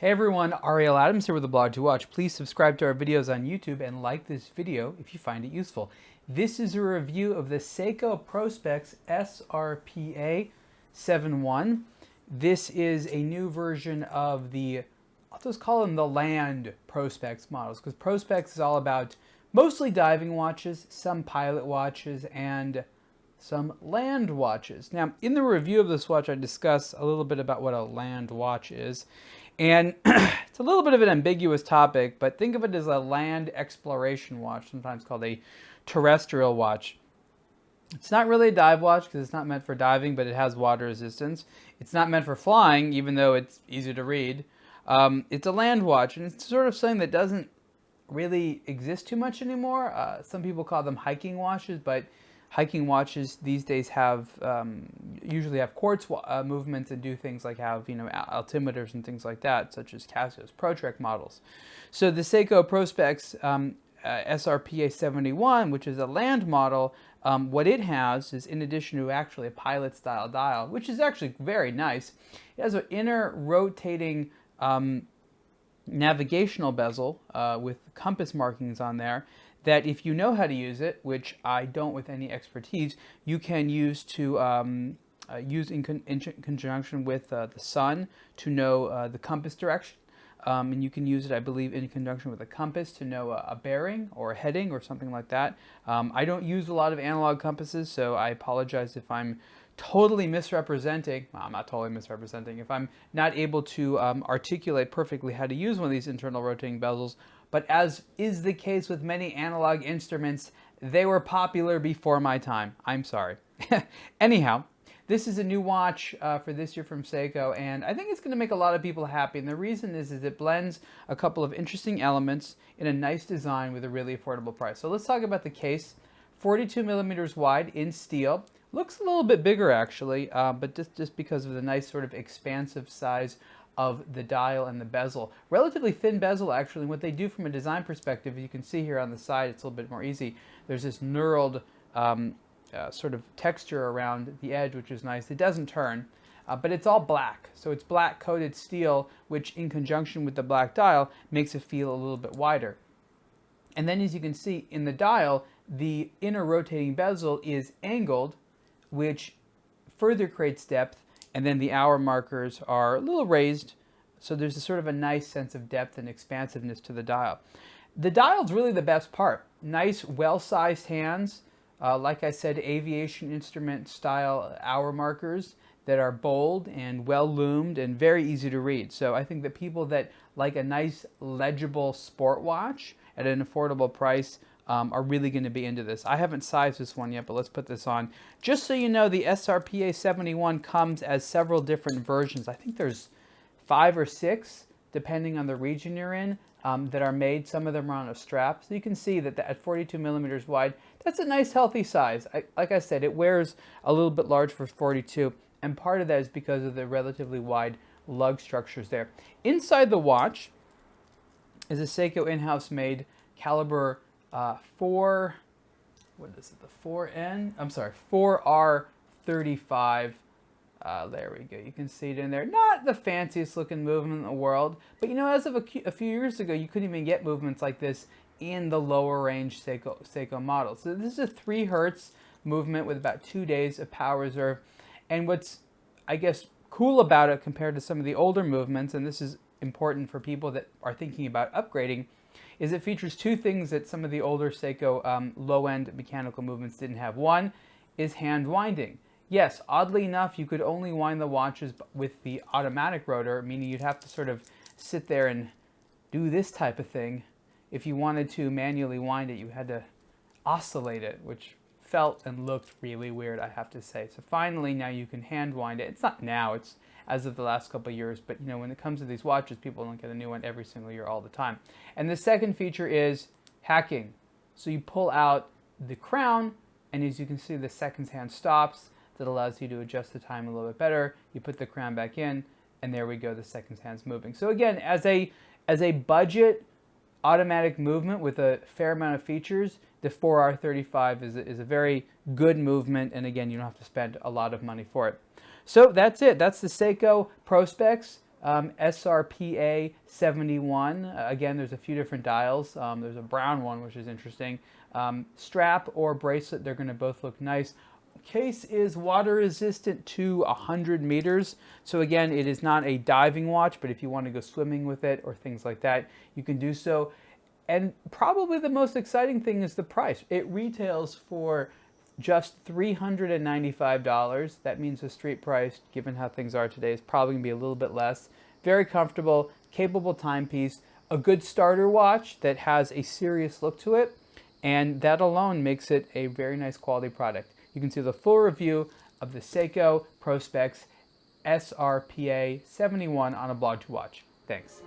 Hey everyone, Ariel Adams here with aBlogtoWatch. Please subscribe to our videos on YouTube and like this video if you find it useful. This is a review of the Seiko Prospex SRPA71. This is a new version of the, I'll just call them the land Prospex models, because Prospex is all about mostly diving watches, some pilot watches, and some land watches. Now, in the review of this watch, I discuss a little bit about what a land watch is. And it's a little bit of an ambiguous topic, but think of it as a land exploration watch, sometimes called a terrestrial watch. It's not really a dive watch because it's not meant for diving, but it has water resistance. It's not meant for flying, even though it's easy to read. It's a land watch, and it's sort of something that doesn't really exist too much anymore. Some people call them hiking watches, but hiking watches these days have usually have quartz movements and do things like have altimeters and things like that, such as Casio's ProTrek models. So the Seiko Prospex SRPA71, which is a land model, what it has is, in addition to actually a pilot style dial, which is actually very nice, it has an inner rotating navigational bezel with compass markings on there that, if you know how to use it, which I don't with any expertise, you can use to use in conjunction with the sun to know the compass direction. And you can use it, I believe, in conjunction with a compass to know a bearing or a heading or something like that. I don't use a lot of analog compasses, so I apologize if I'm totally misrepresenting. Well, I'm not totally misrepresenting. If I'm not able to articulate perfectly how to use one of these internal rotating bezels, but as is the case with many analog instruments, they were popular before my time. I'm sorry. Anyhow, this is a new watch for this year from Seiko, and I think it's going to make a lot of people happy. And the reason is it blends a couple of interesting elements in a nice design with a really affordable price. So let's talk about the case. 42 millimeters wide in steel. Looks a little bit bigger actually, but just because of the nice sort of expansive size of the dial and the bezel. Relatively thin bezel actually. And what they do from a design perspective, you can see here on the side, it's a little bit more easy. There's this knurled sort of texture around the edge, which is nice. It doesn't turn, but it's all black. So it's black coated steel, which in conjunction with the black dial makes it feel a little bit wider. And then, as you can see in the dial, the inner rotating bezel is angled, which further creates depth. And then the hour markers are a little raised, so there's a sort of a nice sense of depth and expansiveness to the dial. The dial's really the best part. Nice, well-sized hands. Like I said, aviation instrument style hour markers that are bold and well-loomed and very easy to read. So I think that people that like a nice, legible sport watch at an affordable price are really going to be into this. I haven't sized this one yet, but let's put this on. Just so you know, the SRPA71 comes as several different versions. I think there's 5 or 6, depending on the region you're in, that are made. Some of them are on a strap. So you can see that at 42 millimeters wide, that's a nice healthy size. Like I said, it wears a little bit large for 42, and part of that is because of the relatively wide lug structures there. Inside the watch is a Seiko in-house made caliber 4R35. There we go. You can see it in there. Not the fanciest looking movement in the world, but as of a few years ago, you couldn't even get movements like this in the lower range Seiko models. So this is a 3 Hertz movement with about 2 days of power reserve. And what's, I guess, cool about it compared to some of the older movements, and this is important for people that are thinking about upgrading, is it features 2 things that some of the older Seiko low-end mechanical movements didn't have. One is hand winding. Yes, oddly enough, you could only wind the watches with the automatic rotor, meaning you'd have to sort of sit there and do this type of thing. If you wanted to manually wind it, you had to oscillate it, which felt and looked really weird, I have to say. So finally, now you can hand wind it. It's not now, it's as of the last couple of years, but when it comes to these watches, people don't get a new one every single year all the time. And the second feature is hacking. So you pull out the crown, and as you can see, the seconds hand stops. That allows you to adjust the time a little bit better. You put the crown back in, and there we go, the seconds hand's moving. So again, as a budget automatic movement with a fair amount of features, the 4R35 is a very good movement, and again, you don't have to spend a lot of money for it. So that's it. That's the Seiko Prospex SRPA71. Again, there's a few different dials. There's a brown one, which is interesting. Strap or bracelet, they're going to both look nice. Case is water resistant to 100 meters. So again, it is not a diving watch, but if you want to go swimming with it or things like that, you can do so. And probably the most exciting thing is the price. It retails for just $395. That means the street price, given how things are today, is probably going to be a little bit less. Very comfortable, capable timepiece, a good starter watch that has a serious look to it, and that alone makes it a very nice quality product. You can see the full review of the Seiko Prospex SRPA71 on aBlogtoWatch. Thanks.